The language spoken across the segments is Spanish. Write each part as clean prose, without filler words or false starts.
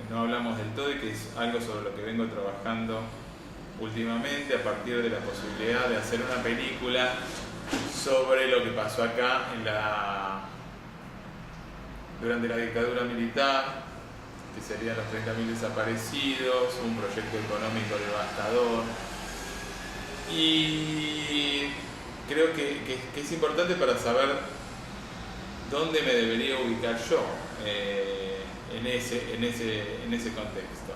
no hablamos del todo y que es algo sobre lo que vengo trabajando últimamente a partir de la posibilidad de hacer una película sobre lo que pasó acá durante la dictadura militar, que serían los 30.000 desaparecidos, un proyecto económico devastador. Y creo que es importante para saber dónde me debería ubicar yo en ese contexto.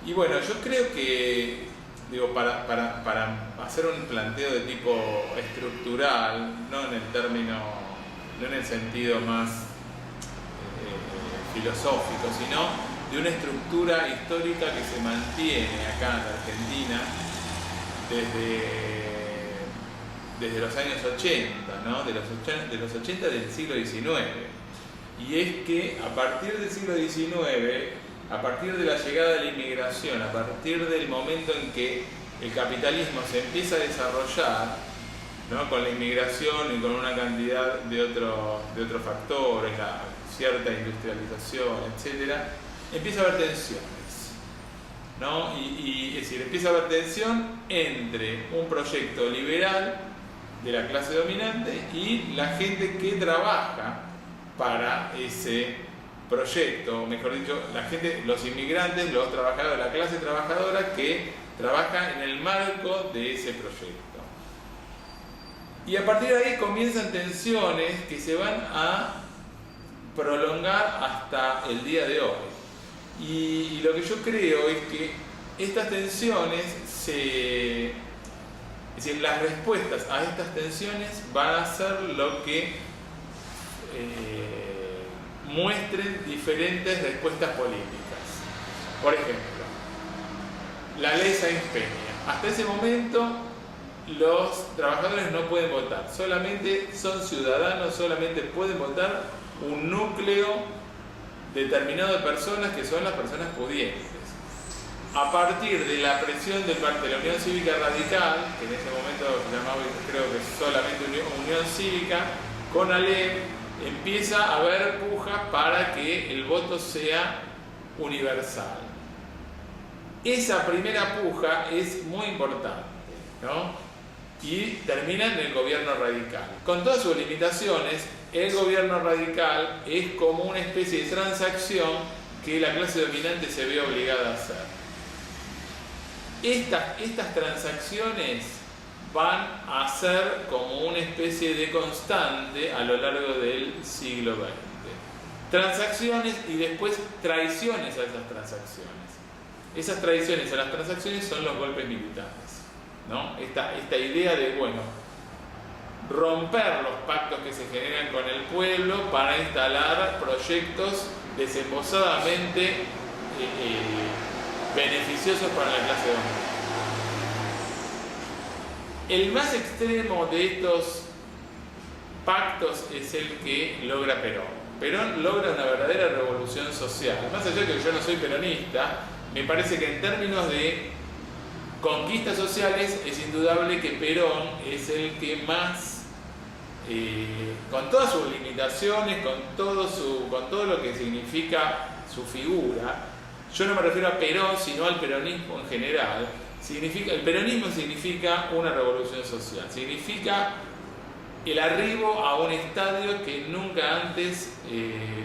Y bueno, yo creo que, digo, para hacer un planteo de tipo estructural, no en el sentido más filosófico, sino de una estructura histórica que se mantiene acá en Argentina desde los años 80, ¿no? de los 80 del siglo XIX. Y es que a partir del siglo XIX, a partir de la llegada de la inmigración, a partir del momento en que el capitalismo se empieza a desarrollar, ¿no? Con la inmigración y con una cantidad de otros factores, la cierta industrialización, etc., empieza a haber tensiones, ¿no? Es decir, empieza a haber tensión entre un proyecto liberal de la clase dominante y la gente que trabaja para ese proyecto, o mejor dicho, los inmigrantes, los trabajadores, la clase trabajadora que trabaja en el marco de ese proyecto. Y a partir de ahí comienzan tensiones que se van a prolongar hasta el día de hoy. Y lo que yo creo es que estas tensiones es decir, las respuestas a estas tensiones van a ser lo que muestren diferentes respuestas políticas. Por ejemplo, la ley Sáenz-Peña. Hasta ese momento los trabajadores no pueden votar, solamente son ciudadanos, solamente pueden votar un núcleo determinado de personas que son las personas pudientes. A partir de la presión de la Unión Cívica Radical, que en ese momento se llamaba, creo que solamente Unión Cívica, con ALEP, empieza a haber pujas para que el voto sea universal. Esa primera puja es muy importante, ¿no? Y termina en el gobierno radical. Con todas sus limitaciones, el gobierno radical es como una especie de transacción que la clase dominante se ve obligada a hacer. Estas transacciones van a ser como una especie de constante a lo largo del siglo XX. Transacciones y después traiciones a esas transacciones. Esas traiciones a las transacciones son los golpes militares, ¿no? Esta idea de, bueno, romper los pactos que se generan con el pueblo para instalar proyectos desembosadamente beneficiosos para la clase dominante. El más extremo de estos pactos es el que logra Perón. Perón logra una verdadera revolución social. Más allá de que yo no soy peronista, me parece que en términos de conquistas sociales es indudable que Perón es el que más, con todas sus limitaciones, con todo lo que significa su figura, yo no me refiero a Perón, sino al peronismo en general. El peronismo significa una revolución social, significa el arribo a un estadio que nunca antes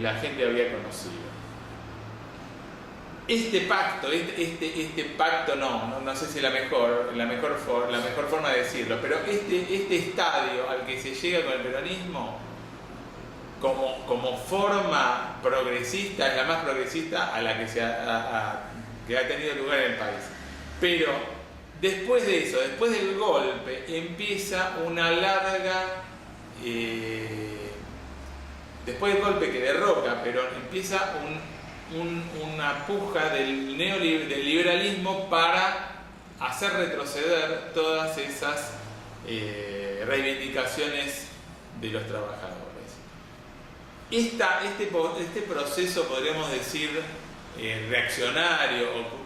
la gente había conocido. Este pacto, no sé si la mejor forma de decirlo, pero este estadio al que se llega con el peronismo como forma progresista, es la más progresista a la que ha tenido lugar en el país. Pero después de eso, después del golpe, empieza una larga... después del golpe que derroca Perón, empieza una puja del liberalismo para hacer retroceder todas esas reivindicaciones de los trabajadores. Este proceso, podríamos decir, reaccionario, o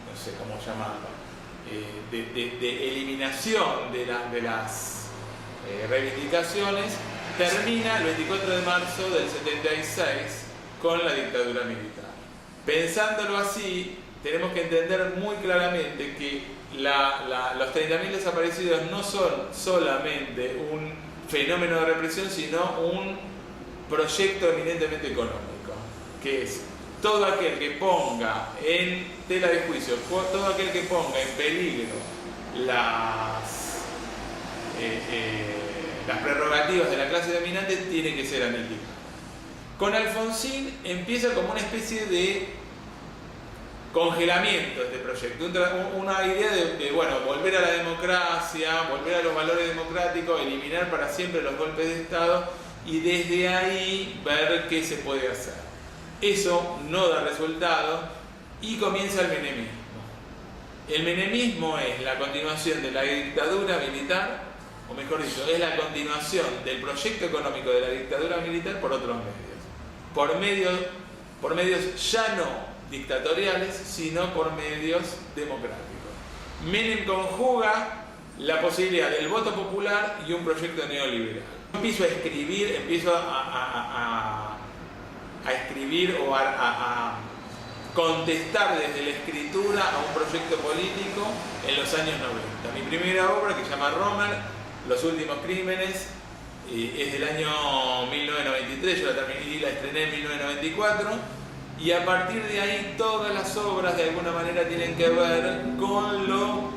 no sé cómo llamarlo, de eliminación de las reivindicaciones, termina el 24 de marzo del 76 con la dictadura militar. Pensándolo así, tenemos que entender muy claramente que los 30.000 desaparecidos no son solamente un fenómeno de represión, sino un proyecto eminentemente económico, que es todo aquel que ponga en tela de juicio, todo aquel que ponga en peligro las prerrogativas de la clase dominante tiene que ser aniquilado. Con Alfonsín empieza como una especie de congelamiento de este proyecto, una idea de bueno, volver a la democracia, volver a los valores democráticos, eliminar para siempre los golpes de Estado y desde ahí ver qué se puede hacer. Eso no da resultado y comienza el menemismo. El menemismo es la continuación de la dictadura militar, o mejor dicho, es la continuación del proyecto económico de la dictadura militar por otros medios. Por medios ya no dictatoriales, sino por medios democráticos. Menem conjuga la posibilidad del voto popular y un proyecto neoliberal. Empiezo a escribir o a contestar desde la escritura a un proyecto político en los años 90. Mi primera obra, que se llama Romer, Los últimos crímenes, es del año 1993, yo la terminé y la estrené en 1994. Y a partir de ahí todas las obras de alguna manera tienen que ver con lo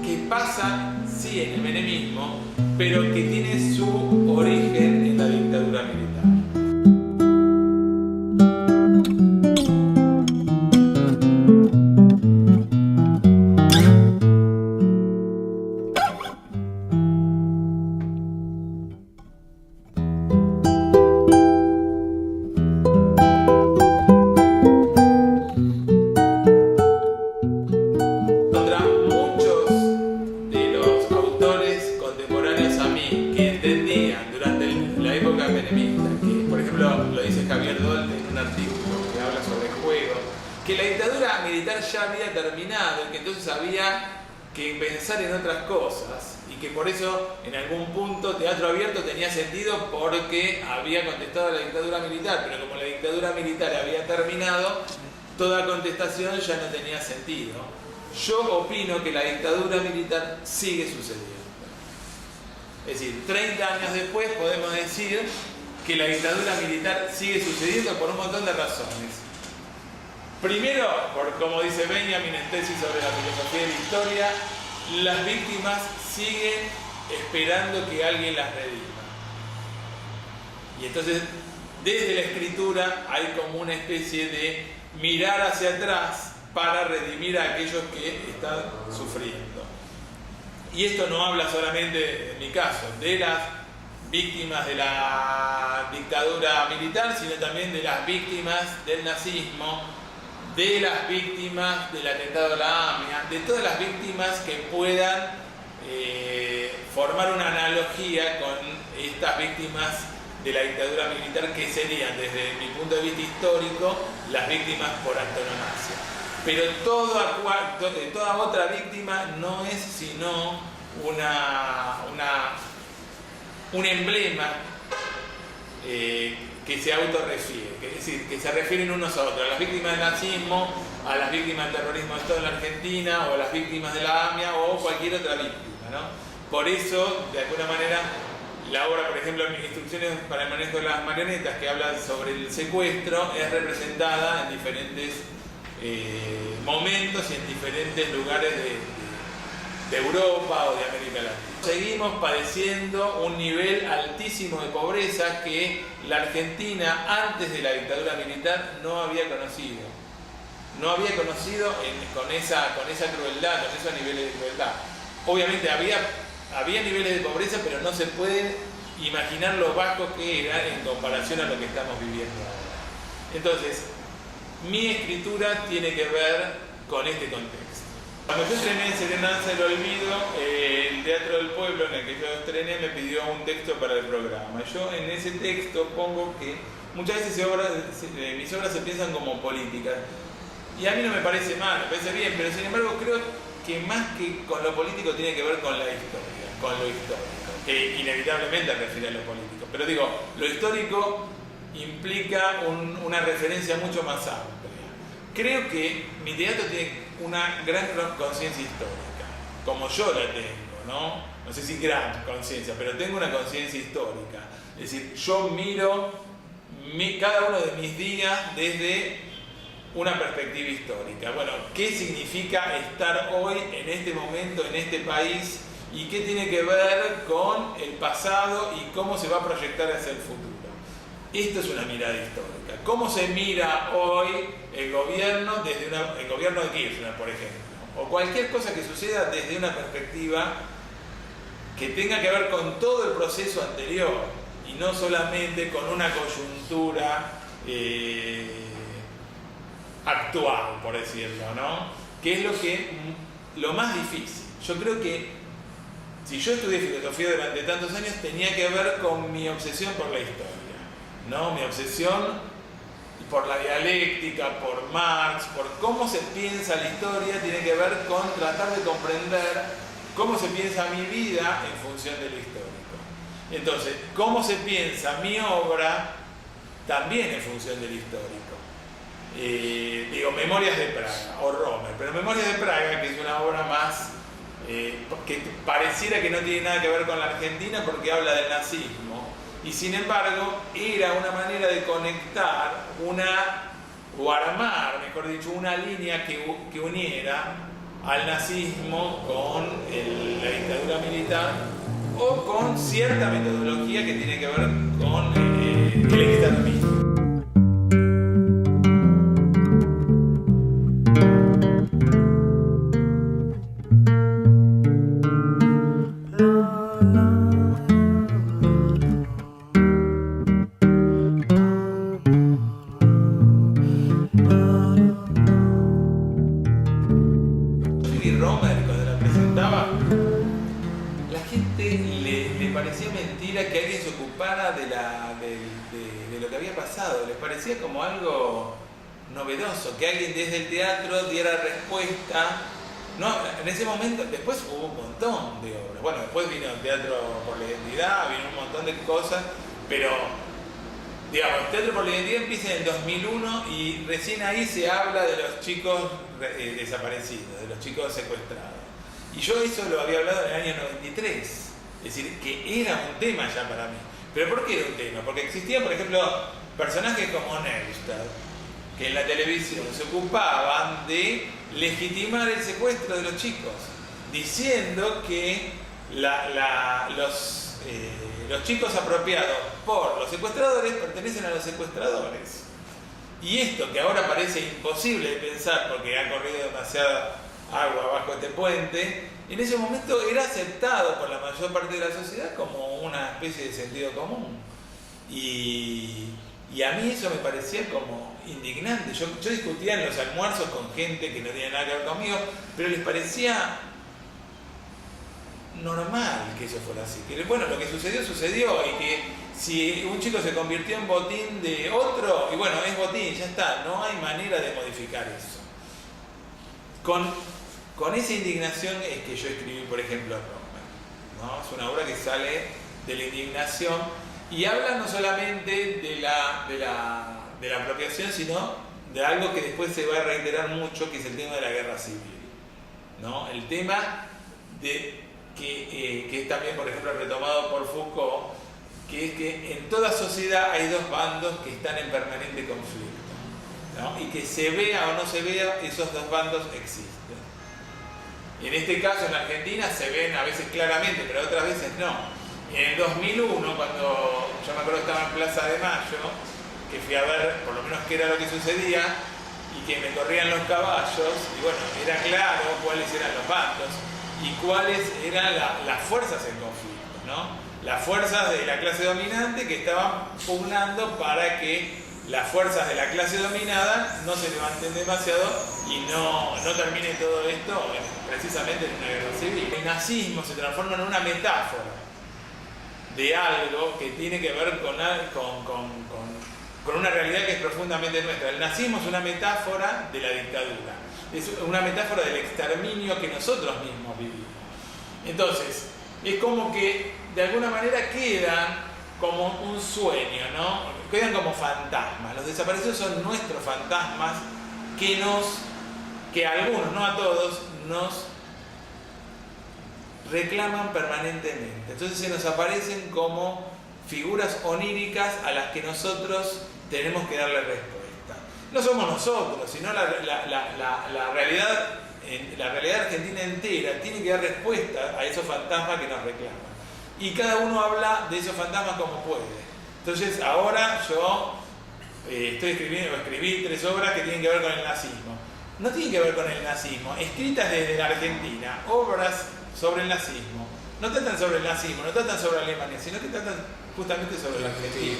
que pasa, sí, en el menemismo, pero que tiene su origen en la dictadura militar. En otras cosas y que por eso en algún punto Teatro Abierto tenía sentido porque había contestado a la dictadura militar, pero como la dictadura militar había terminado, toda contestación ya no tenía sentido. Yo opino que la dictadura militar sigue sucediendo. Es decir, 30 años después podemos decir que la dictadura militar sigue sucediendo por un montón de razones. Primero, por como dice Benjamin en tesis sobre la filosofía de la historia, las víctimas siguen esperando que alguien las redima. Y entonces, desde la escritura hay como una especie de mirar hacia atrás para redimir a aquellos que están sufriendo. Y esto no habla solamente, en mi caso, de las víctimas de la dictadura militar, sino también de las víctimas del nazismo, de las víctimas del atentado a la AMIA, de todas las víctimas que puedan formar una analogía con estas víctimas de la dictadura militar, que serían, desde mi punto de vista histórico, las víctimas por antonomasia. Pero toda otra víctima no es sino un emblema que se autorrefiere, es decir, que se refieren unos a otros, a las víctimas del nazismo, a las víctimas del terrorismo de Estado en la Argentina, o a las víctimas de la AMIA, o cualquier otra víctima, ¿no? Por eso, de alguna manera, la obra, por ejemplo, Instrucciones para el manejo de las marionetas, que habla sobre el secuestro, es representada en diferentes momentos y en diferentes lugares de Europa o de América Latina. Seguimos padeciendo un nivel altísimo de pobreza que la Argentina, antes de la dictadura militar, no había conocido. No había conocido con esa crueldad, con esos niveles de crueldad. Obviamente había niveles de pobreza, pero no se puede imaginar lo bajo que era en comparación a lo que estamos viviendo ahora. Entonces, mi escritura tiene que ver con este contexto. Cuando yo estrené Serenanza del Olvido, el Teatro del Pueblo en el que yo estrené me pidió un texto para el programa. Yo en ese texto pongo que muchas veces mis obras se piensan como políticas. Y a mí no me parece mal, me parece bien, pero sin embargo creo que más que con lo político tiene que ver con la historia, con lo histórico, que inevitablemente refiere a lo político. Pero digo, lo histórico implica una referencia mucho más amplia. creo que mi teatro tiene una gran conciencia histórica, como yo la tengo, ¿no? No sé si gran conciencia, pero tengo una conciencia histórica. Es decir, yo miro cada uno de mis días desde una perspectiva histórica. Bueno, ¿qué significa estar hoy en este momento, en este país? ¿Y qué tiene que ver con el pasado y cómo se va a proyectar hacia el futuro? Esto es una mirada histórica. ¿Cómo se mira hoy el gobierno desde el gobierno de Kirchner, por ejemplo? O cualquier cosa que suceda desde una perspectiva que tenga que ver con todo el proceso anterior y no solamente con una coyuntura actual, por decirlo, ¿no? Que es lo más difícil. Yo creo que si yo estudié filosofía durante tantos años, tenía que ver con mi obsesión por la historia, ¿no? Mi obsesión por la dialéctica, por Marx, por cómo se piensa la historia, tiene que ver con tratar de comprender cómo se piensa mi vida en función de lo histórico. Entonces, cómo se piensa mi obra también en función del histórico. Digo, Memorias de Praga o Romer, pero Memorias de Praga, que es una obra más que pareciera que no tiene nada que ver con la Argentina porque habla del nazismo, y sin embargo era una manera de conectar o armar, mejor dicho, una línea que uniera al nazismo con la dictadura militar o con cierta metodología que tiene que ver con el exterminio. Les parecía como algo novedoso, que alguien desde el teatro diera respuesta. No, en ese momento, después hubo un montón de obras. Bueno, después vino el Teatro por la Identidad, vino un montón de cosas, pero, digamos, el Teatro por la Identidad empieza en el 2001 y recién ahí se habla de los chicos desaparecidos, de los chicos secuestrados. Y yo eso lo había hablado en el año 93, es decir, que era un tema ya para mí. ¿Pero por qué era un tema? Porque existían, por ejemplo, personajes como Neustadt, que en la televisión se ocupaban de legitimar el secuestro de los chicos, diciendo que los chicos apropiados por los secuestradores pertenecen a los secuestradores. Y esto, que ahora parece imposible de pensar porque ha corrido demasiada agua bajo este puente, en ese momento era aceptado por la mayor parte de la sociedad como una especie de sentido común. Y a mí eso me parecía como indignante. Yo discutía en los almuerzos con gente que no tenía nada que ver conmigo, pero les parecía normal que eso fuera así. Que, bueno, lo que sucedió, y que si un chico se convirtió en botín de otro, y bueno, es botín, ya está, no hay manera de modificar eso. Con esa indignación es que yo escribí, por ejemplo, Romer, ¿no? Es una obra que sale de la indignación y habla no solamente de la apropiación, sino de algo que después se va a reiterar mucho, que es el tema de la guerra civil, ¿no? El tema que es también, por ejemplo, retomado por Foucault, que es que en toda sociedad hay dos bandos que están en permanente conflicto, ¿no? Y que se vea o no se vea, esos dos bandos existen. En este caso, en Argentina, se ven a veces claramente, pero otras veces no. En el 2001, cuando yo me acuerdo que estaba en Plaza de Mayo, que fui a ver por lo menos qué era lo que sucedía y que me corrían los caballos, y bueno, era claro cuáles eran los bandos y cuáles eran las fuerzas en conflicto, ¿no? Las fuerzas de la clase dominante que estaban pugnando para que las fuerzas de la clase dominada no se levanten demasiado y no termine todo esto precisamente en una guerra civil. El nazismo se transforma en una metáfora de algo que tiene que ver con una realidad que es profundamente nuestra. El nazismo es una metáfora de la dictadura, es una metáfora del exterminio que nosotros mismos vivimos. Entonces, es como que de alguna manera quedan como un sueño, ¿no? Quedan como fantasmas. Los desaparecidos son nuestros fantasmas que algunos, no a todos, nos reclaman permanentemente. Entonces se nos aparecen como figuras oníricas a las que nosotros tenemos que darle respuesta. No somos nosotros, sino la realidad argentina entera tiene que dar respuesta a esos fantasmas que nos reclaman. Y cada uno habla de esos fantasmas como puede. Entonces ahora yo escribí 3 obras que tienen que ver con el nazismo. No tienen que ver con el nazismo, escritas desde la Argentina, obras sobre el nazismo. No tratan sobre el nazismo, no tratan sobre Alemania, sino que tratan justamente sobre la Argentina.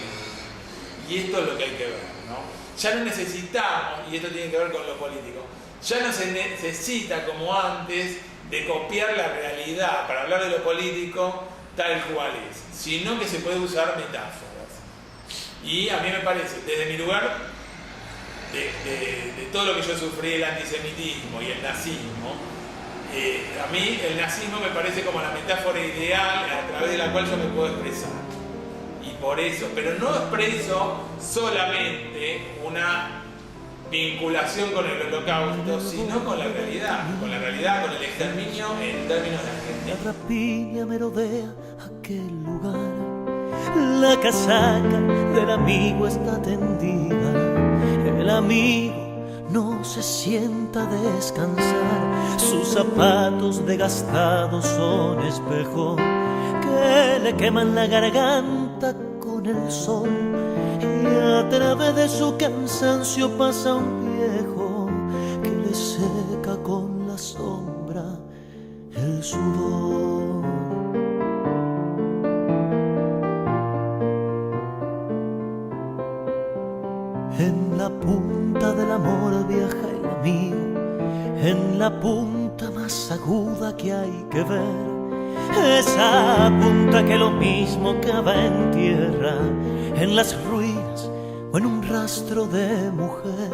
Y esto es lo que hay que ver, ¿no? Ya no necesitamos, y esto tiene que ver con lo político, ya no se necesita como antes de copiar la realidad para hablar de lo político tal cual es, sino que se puede usar metáforas. Y a mí me parece, desde mi lugar, de todo lo que yo sufrí, el antisemitismo y el nazismo, a mí el nazismo me parece como la metáfora ideal a través de la cual yo me puedo expresar. Y por eso, pero no expreso solamente una vinculación con el holocausto, sino con la realidad, con el exterminio en términos de Argentina. La rapiña merodea aquel lugar, la casaca del amigo está tendida, el amigo no se sienta a descansar, sus zapatos desgastados son espejo que le queman la garganta con el sol, y a través de su cansancio pasa un viejo que le seca con la sombra el sudor. En la punta del amor viaja el amigo, en la punta más aguda que hay que ver, esa punta que lo mismo cava en tierra, en las ruinas o en un rastro de mujer.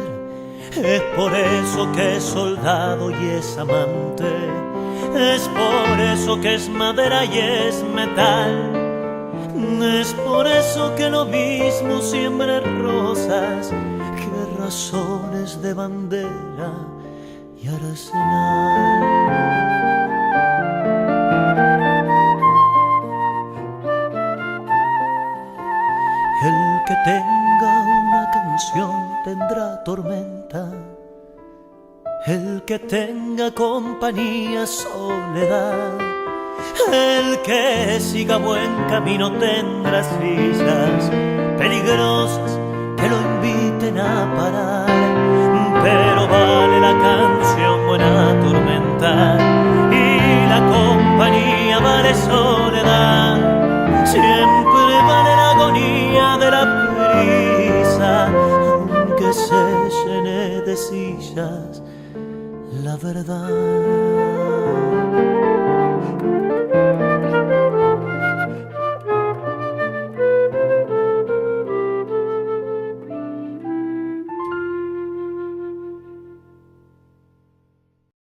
Es por eso que es soldado y es amante, es por eso que es madera y es metal. Es por eso que lo mismo siembra rosas que razones de bandera y arsenal. El que tenga una canción tendrá tormenta, el que tenga compañía soledad. El que siga buen camino tendrá sillas peligrosas que lo inviten a parar, pero vale la canción buena tormenta y la compañía vale soledad. Siempre vale la agonía de la prisa, aunque se llene de sillas la verdad.